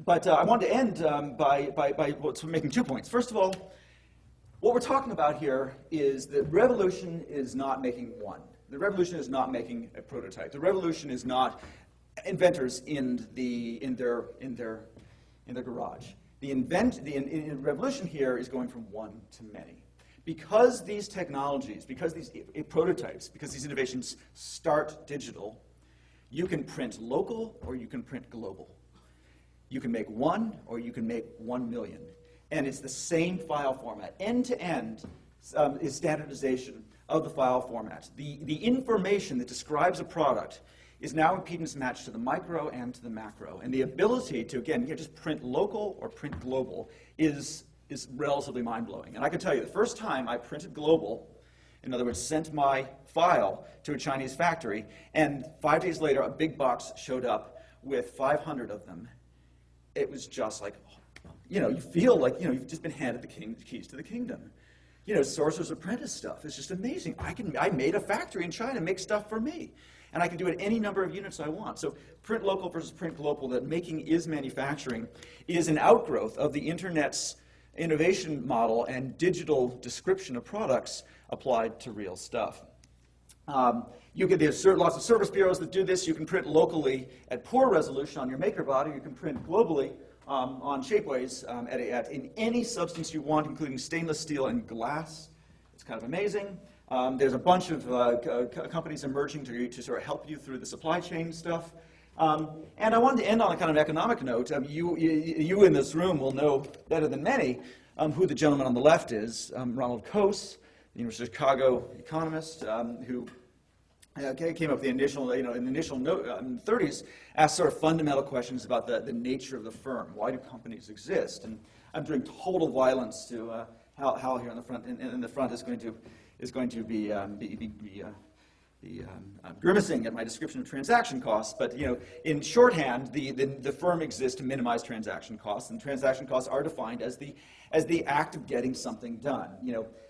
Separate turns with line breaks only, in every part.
But I wanted to end by making 2 points. First of all, what we're talking about here is that revolution is not making one. The revolution is not making a prototype. The revolution is not inventors in their garage. The revolution here is going from one to many. Because these technologies, because these prototypes, because these innovations start digital, you can print local or you can print global. You can make one or you can make 1 million. And it's the same file format. End to end is standardization of the file format. The information that describes a product is now impedance matched to the micro and to the macro. And the ability to, again, just print local or print global is relatively mind-blowing. And I can tell you, the first time I printed global, in other words, sent my file to a Chinese factory, and 5 days later, a big box showed up with 500 of them. It was just like, you feel like, you've just been handed the keys to the kingdom. Sorcerer's Apprentice stuff is just amazing. I made a factory in China make stuff for me. And I can do it any number of units I want. So print local versus print global, that making is manufacturing, is an outgrowth of the Internet's innovation model and digital description of products applied to real stuff. There's lots of service bureaus that do this. You can print locally at poor resolution on your maker body. You can print globally on shapeways in any substance you want, including stainless steel and glass. It's kind of amazing. There's a bunch of companies emerging to sort of help you through the supply chain stuff. And I wanted to end on a kind of economic note. You in this room will know better than many who the gentleman on the left is, Ronald Coase, the University of Chicago economist, who came up with the initial, in the initial 30s, asked sort of fundamental questions about the nature of the firm. Why do companies exist? And I'm doing total violence to Hal here in the front, and the front is going to be grimacing at my description of transaction costs, but in shorthand, the firm exists to minimize transaction costs, and transaction costs are defined as the act of getting something done.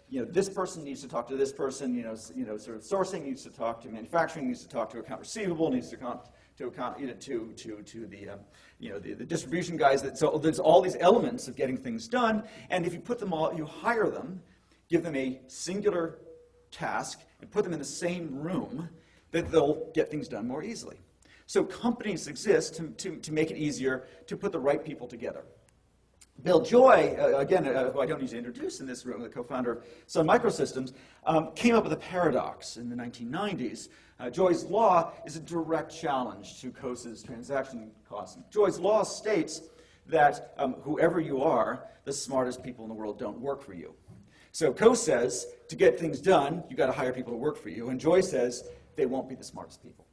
This person needs to talk to this person. Sort of sourcing needs to talk to manufacturing, needs to talk to account receivable, needs to talk to the distribution guys. So there's all these elements of getting things done, and if you put them all, you hire them, give them a singular task, and put them in the same room, that they'll get things done more easily. So companies exist to make it easier to put the right people together. Bill Joy, again, who I don't need to introduce in this room, the co-founder of Sun Microsystems, came up with a paradox in the 1990s. Joy's law is a direct challenge to Coase's transaction costs. Joy's law states that whoever you are, the smartest people in the world don't work for you. So Coase says, to get things done, you've got to hire people to work for you. And Joy says, they won't be the smartest people.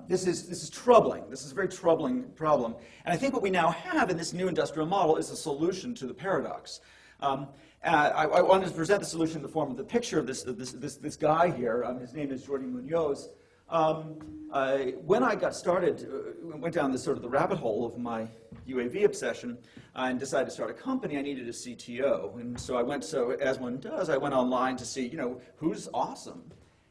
This is troubling. This is a very troubling problem. And I think what we now have in this new industrial model is a solution to the paradox. I wanted to present the solution in the form of the picture of this guy here. His name is Jordi Munoz. When I got started, went down this sort of the rabbit hole of my UAV obsession and decided to start a company, I needed a CTO. And so as one does, I went online to see, who's awesome.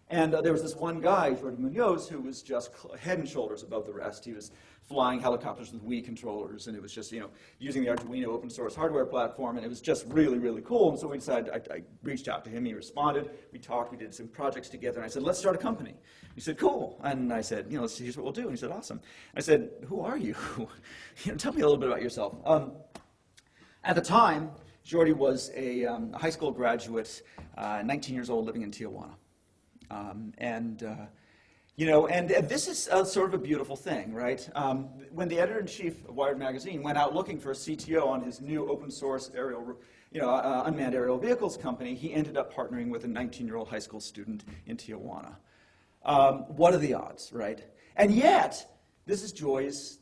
And there was this one guy, Jordi Munoz, who was just head and shoulders above the rest. He was flying helicopters with Wii controllers, and it was just, using the Arduino open source hardware platform, and it was just really, really cool. And so we decided, I reached out to him, he responded, we talked, we did some projects together, and I said, let's start a company. He said, cool. And I said, here's what we'll do. And he said, awesome. I said, who are you? Tell me a little bit about yourself. At the time, Jordi was a high school graduate, 19 years old, living in Tijuana. And this is sort of a beautiful thing, right? When the editor-in-chief of Wired magazine went out looking for a CTO on his new open-source unmanned aerial vehicles company, he ended up partnering with a 19-year-old high school student in Tijuana. What are the odds, right? And yet, this is Joy's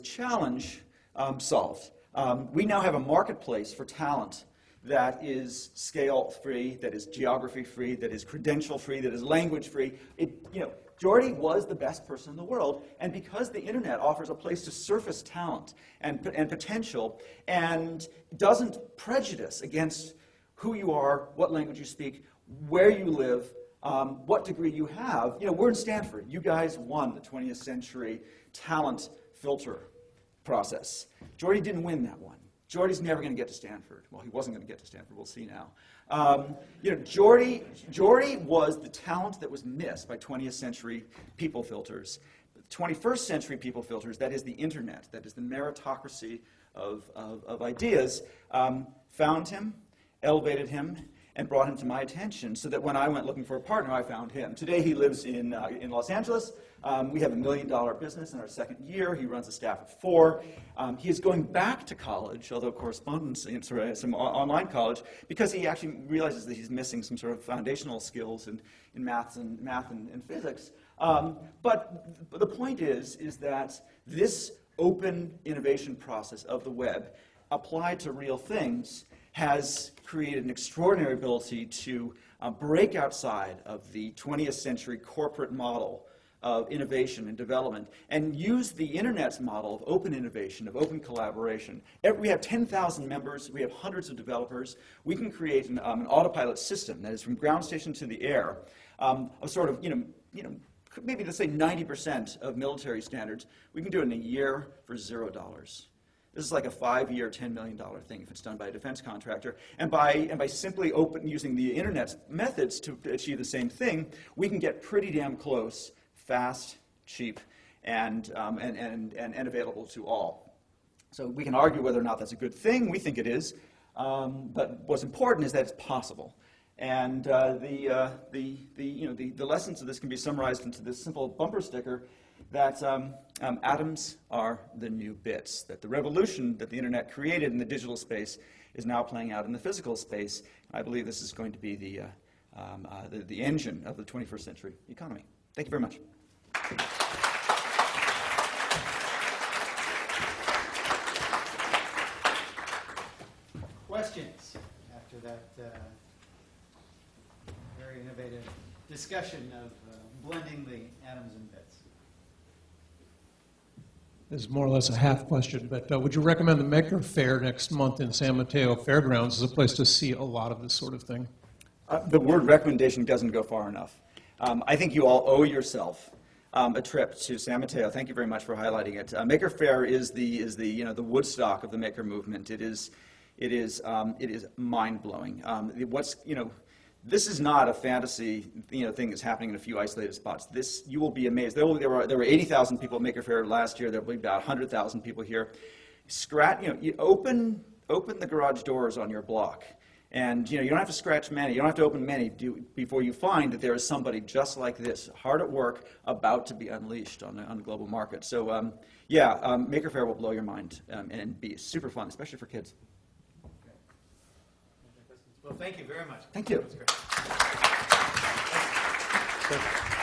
challenge solved. We now have a marketplace for talent that is scale-free, that is geography-free, that is credential-free, that is language-free. Jordi was the best person in the world, and because the internet offers a place to surface talent and potential and doesn't prejudice against who you are, what language you speak, where you live, what degree you have. We're in Stanford. You guys won the 20th century talent filter process. Geordie didn't win that one. Geordie's never going to get to Stanford. Well, he wasn't going to get to Stanford. We'll see now. Geordie was the talent that was missed by 20th century people filters. 21st century people filters, that is the internet, that is the meritocracy of ideas, found him, elevated him, and brought him to my attention so that when I went looking for a partner, I found him. Today he lives in Los Angeles. We have $1 million business in our second year. He runs a staff of 4. He is going back to college, although correspondence, some online college, because he actually realizes that he's missing some sort of foundational skills in math and physics. But the point is that this open innovation process of the web applied to real things has created an extraordinary ability to break outside of the 20th century corporate model of innovation and development and use the internet's model of open innovation, of open collaboration. We have 10,000 members. We have hundreds of developers. We can create an autopilot system that is from ground station to the air, of sort of, maybe let's say 90% of military standards. We can do it in a year for $0. This is like a 5-year, $10 million thing if it's done by a defense contractor. And by simply using the internet's methods to achieve the same thing, we can get pretty damn close, fast, cheap, and available to all. So we can argue whether or not that's a good thing. We think it is. But what's important is that it's possible. And the lessons of this can be summarized into this simple bumper sticker that atoms are the new bits, that the revolution that the internet created in the digital space is now playing out in the physical space. I believe this is going to be the engine of the 21st century economy. Thank you very much.
Questions after that very innovative discussion of blending the atoms and bits?
This is more or less a half question, but would you recommend the Maker Faire next month in San Mateo Fairgrounds as a place to see a lot of this sort of thing?
The word recommendation doesn't go far enough. I think you all owe yourself a trip to San Mateo. Thank you very much for highlighting it. Maker Faire is the Woodstock of the maker movement. It is mind blowing. This is not a fantasy thing that's happening in a few isolated spots. This, you will be amazed. There were 80,000 people at Maker Faire last year. There will be about 100,000 people here. You open the garage doors on your block, and you don't have to scratch many. You don't have to open many before you find that there is somebody just like this, hard at work, about to be unleashed on the global market. So Maker Faire will blow your mind and be super fun, especially for kids.
Well, thank you very much.
Thank you.
That was great.